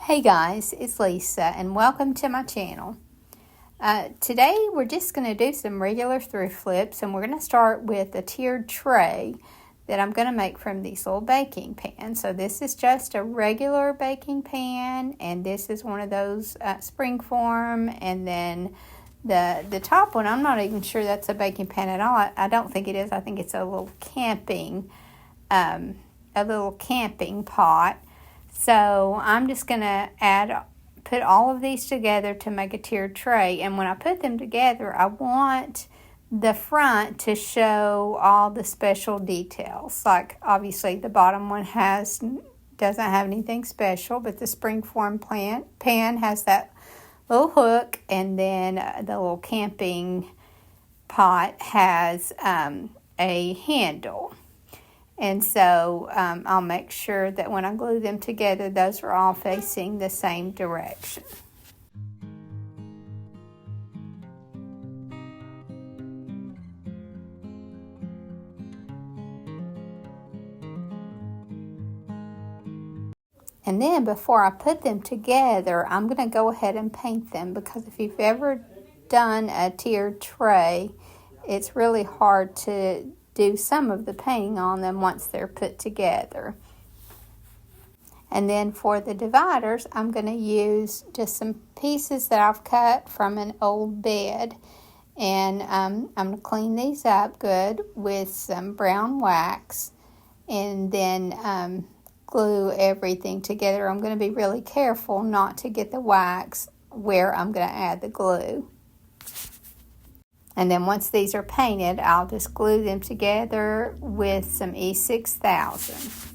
Hey guys, it's Lisa and welcome to my channel. Today we're just going to do some regular thrift flips, and we're going to start with a tiered tray that I'm going to make from these little baking pans. So this is just a regular baking pan, and this is one of those springform, and then the top one, I'm not even sure that's a baking pan at all. I don't think it is. I think it's a little camping pot. So I'm just going to put all of these together to make a tiered tray. And when I put them together, I want the front to show all the special details. Like obviously the bottom one doesn't have anything special, but the springform pan has that little hook, and then the little camping pot has a handle. And so I'll make sure that when I glue them together, those are all facing the same direction. And then before I put them together, I'm going to go ahead and paint them, because if you've ever done a tiered tray, it's really hard to do some of the painting on them once they're put together. And then for the dividers, I'm going to use just some pieces that I've cut from an old bed. And I'm going to clean these up good with some brown wax, and then glue everything together. I'm going to be really careful not to get the wax where I'm going to add the glue. And then once these are painted, I'll just glue them together with some E6000.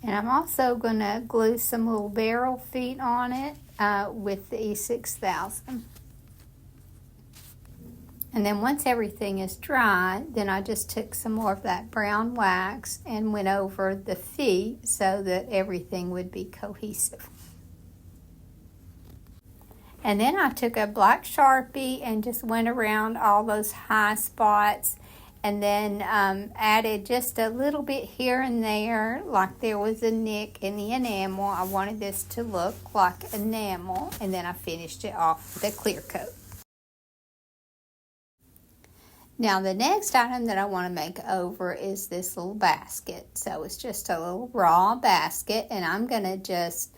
And I'm also going to glue some little barrel feet on it with the E6000. And then once everything is dry, then I just took some more of that brown wax and went over the feet so that everything would be cohesive. And then I took a black Sharpie and just went around all those high spots, and then added just a little bit here and there, like there was a nick in the enamel. I wanted this to look like enamel, and then I finished it off with a clear coat. Now the next item that I want to make over is this little basket. So it's just a little raw basket, and I'm going to just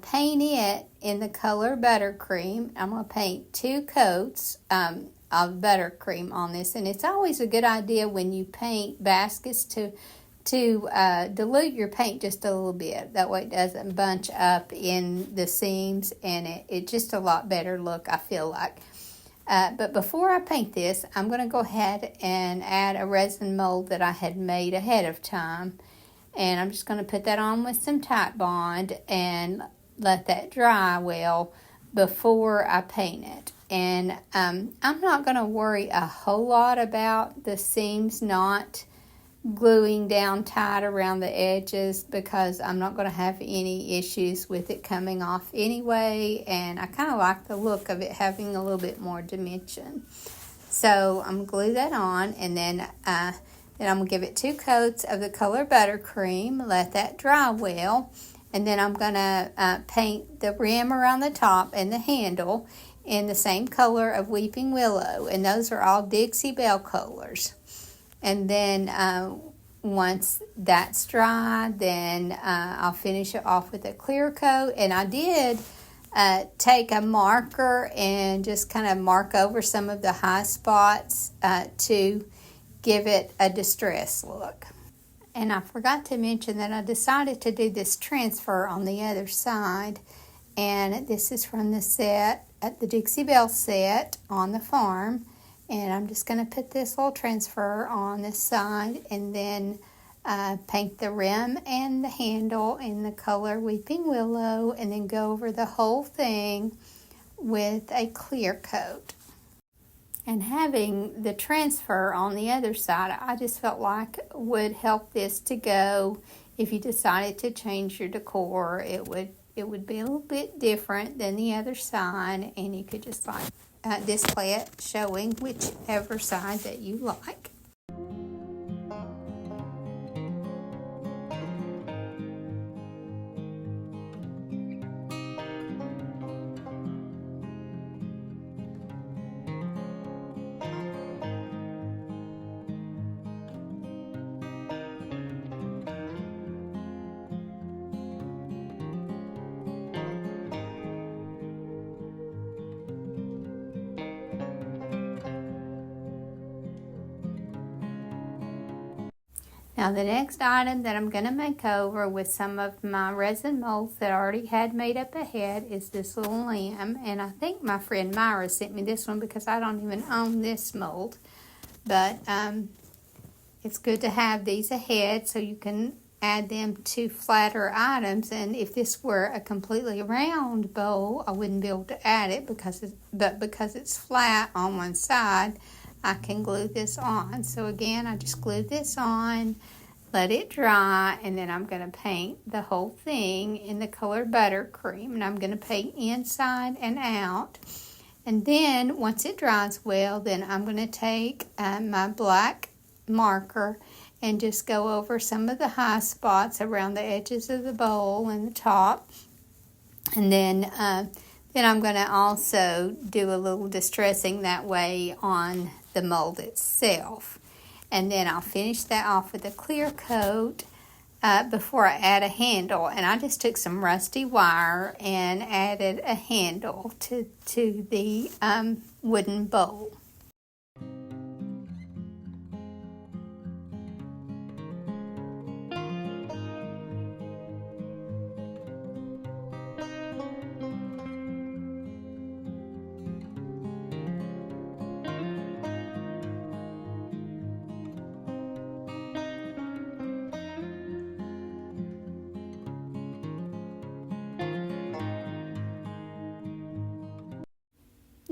paint it in the color Buttercream. I'm going to paint 2 coats of Buttercream on this, and it's always a good idea when you paint baskets to dilute your paint just a little bit. That way it doesn't bunch up in the seams, and it's just a lot better look, I feel like. But before I paint this, I'm going to go ahead and add a resin mold that I had made ahead of time. And I'm just going to put that on with some Tite Bond and let that dry well before I paint it. And I'm not going to worry a whole lot about the seams not gluing down tight around the edges, because I'm not going to have any issues with it coming off anyway. And I kind of like the look of it having a little bit more dimension. So I'm going to glue that on, and then I'm going to give it 2 coats of the color Buttercream, let that dry well, and then I'm going to paint the rim around the top and the handle in the same color of Weeping Willow, and those are all Dixie Belle colors. And then once that's dry, then I'll finish it off with a clear coat. And I did take a marker and just kind of mark over some of the high spots to give it a distressed look. And I forgot to mention that I decided to do this transfer on the other side, and this is from the set at the Dixie Belle set on the farm. And I'm just going to put this little transfer on this side, and then paint the rim and the handle in the color Weeping Willow, and then go over the whole thing with a clear coat. And having the transfer on the other side, I just felt like would help this to go. If you decided to change your decor, it would be a little bit different than the other side, and you could just like display it showing whichever side that you like. Now the next item that I'm going to make over with some of my resin molds that I already had made up ahead is this little lamb. And I think my friend Myra sent me this one because I don't even own this mold. But it's good to have these ahead so you can add them to flatter items. And if this were a completely round bowl, I wouldn't be able to add it because it's flat on one side, I can glue this on. So again, I just glue this on, let it dry, and then I'm going to paint the whole thing in the color Buttercream. And I'm going to paint inside and out. And then once it dries well, then I'm going to take my black marker and just go over some of the high spots around the edges of the bowl and the top. And then I'm going to also do a little distressing that way on the mold itself. And then I'll finish that off with a clear coat before I add a handle. And I just took some rusty wire and added a handle to the wooden bowl.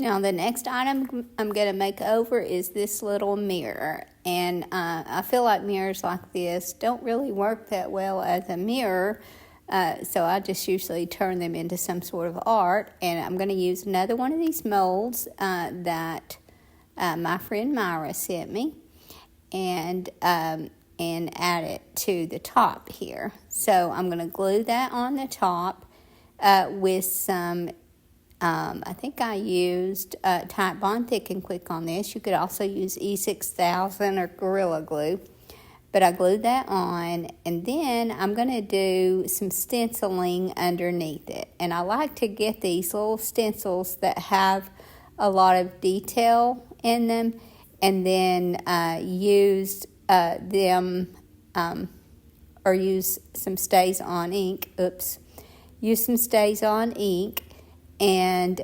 Now the next item I'm going to make over is this little mirror. And I feel like mirrors like this don't really work that well as a mirror. So I just usually turn them into some sort of art. And I'm going to use another one of these molds that my friend Myra sent me. And add it to the top here. So I'm going to glue that on the top with some I think I used Type Bond Thick and Quick on this. You could also use E6000 or Gorilla Glue. But I glued that on, and then I'm going to do some stenciling underneath it. And I like to get these little stencils that have a lot of detail in them, and then use them or use some Stays On ink. Use some Stays On ink and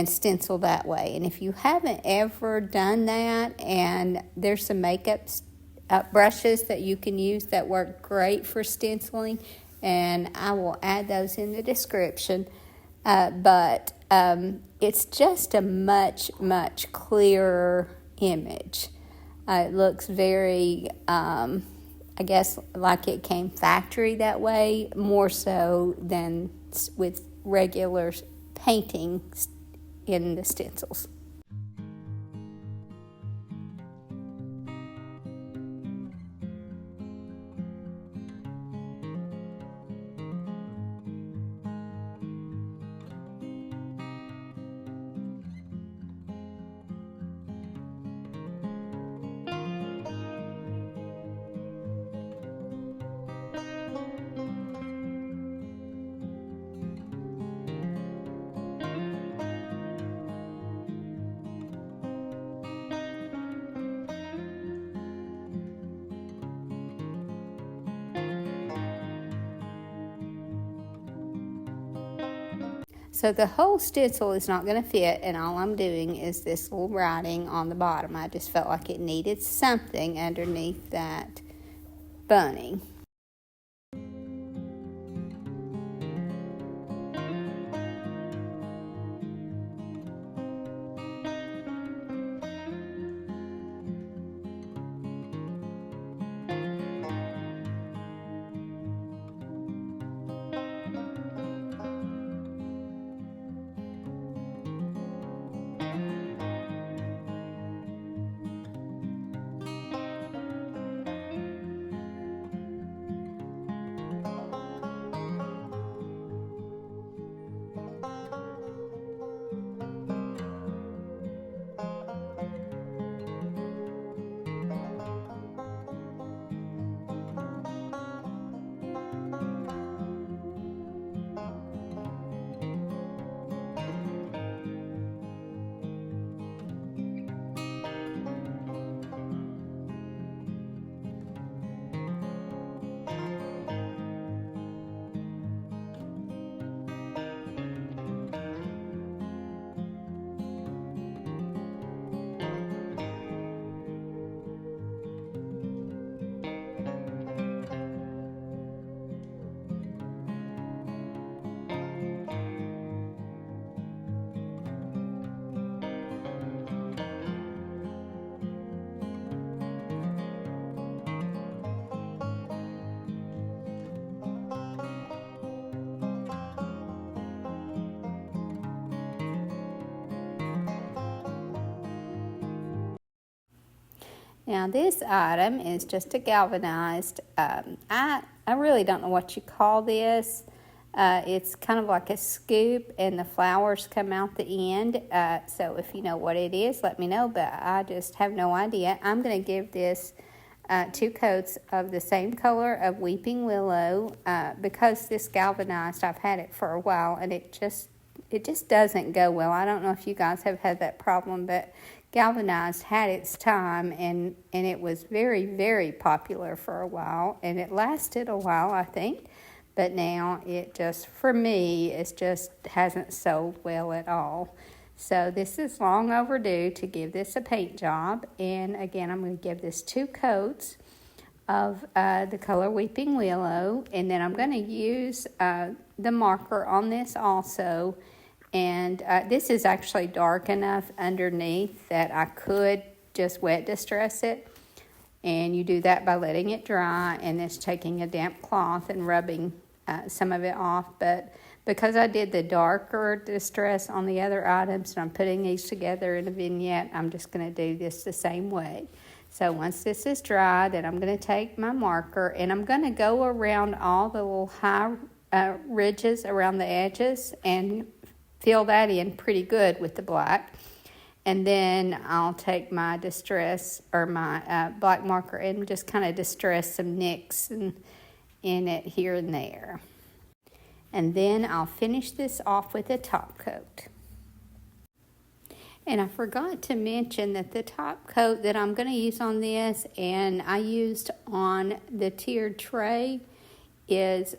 stencil that way. And if you haven't ever done that, and there's some makeup brushes that you can use that work great for stenciling, and I will add those in the description. But it's just a much clearer image. It looks very, I guess, like it came factory that way, more so than with regular painting in the stencils. So the whole stencil is not going to fit, and all I'm doing is this little writing on the bottom. I just felt like it needed something underneath that bunny. Now this item is just a galvanized, I really don't know what you call this. It's kind of like a scoop and the flowers come out the end. So if you know what it is, let me know, but I just have no idea. I'm going to give this 2 coats of the same color of Weeping Willow because this galvanized, I've had it for a while and it just doesn't go well. I don't know if you guys have had that problem, but galvanized had its time and it was very, very popular for a while, and it lasted a while, I think, but now it just, for me, it just hasn't sold well at all. So this is long overdue to give this a paint job, and again, I'm going to give this 2 coats of the color Weeping Willow, and then I'm going to use the marker on this also. And this is actually dark enough underneath that I could just wet distress it. And you do that by letting it dry and then taking a damp cloth and rubbing some of it off. But because I did the darker distress on the other items and I'm putting these together in a vignette, I'm just going to do this the same way. So once this is dry, then I'm going to take my marker and I'm going to go around all the little high ridges around the edges and fill that in pretty good with the black. And then I'll take my distress or my black marker and just kind of distress some nicks in it here and there. And then I'll finish this off with a top coat. And I forgot to mention that the top coat that I'm going to use on this and I used on the tiered tray is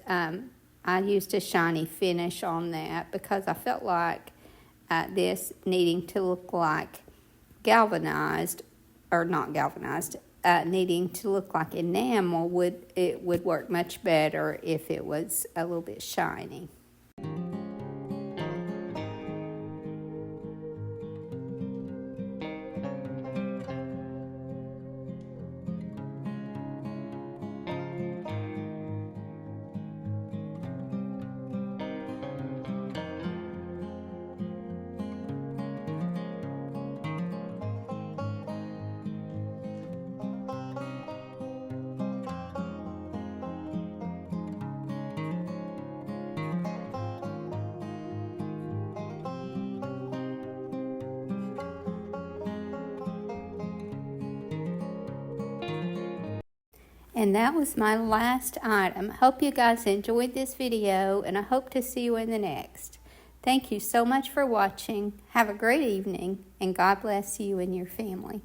I used a shiny finish on that because I felt like this needing to look like galvanized, or not galvanized, needing to look like enamel would work much better if it was a little bit shiny. And that was my last item. Hope you guys enjoyed this video, and I hope to see you in the next. Thank you so much for watching. Have a great evening, and God bless you and your family.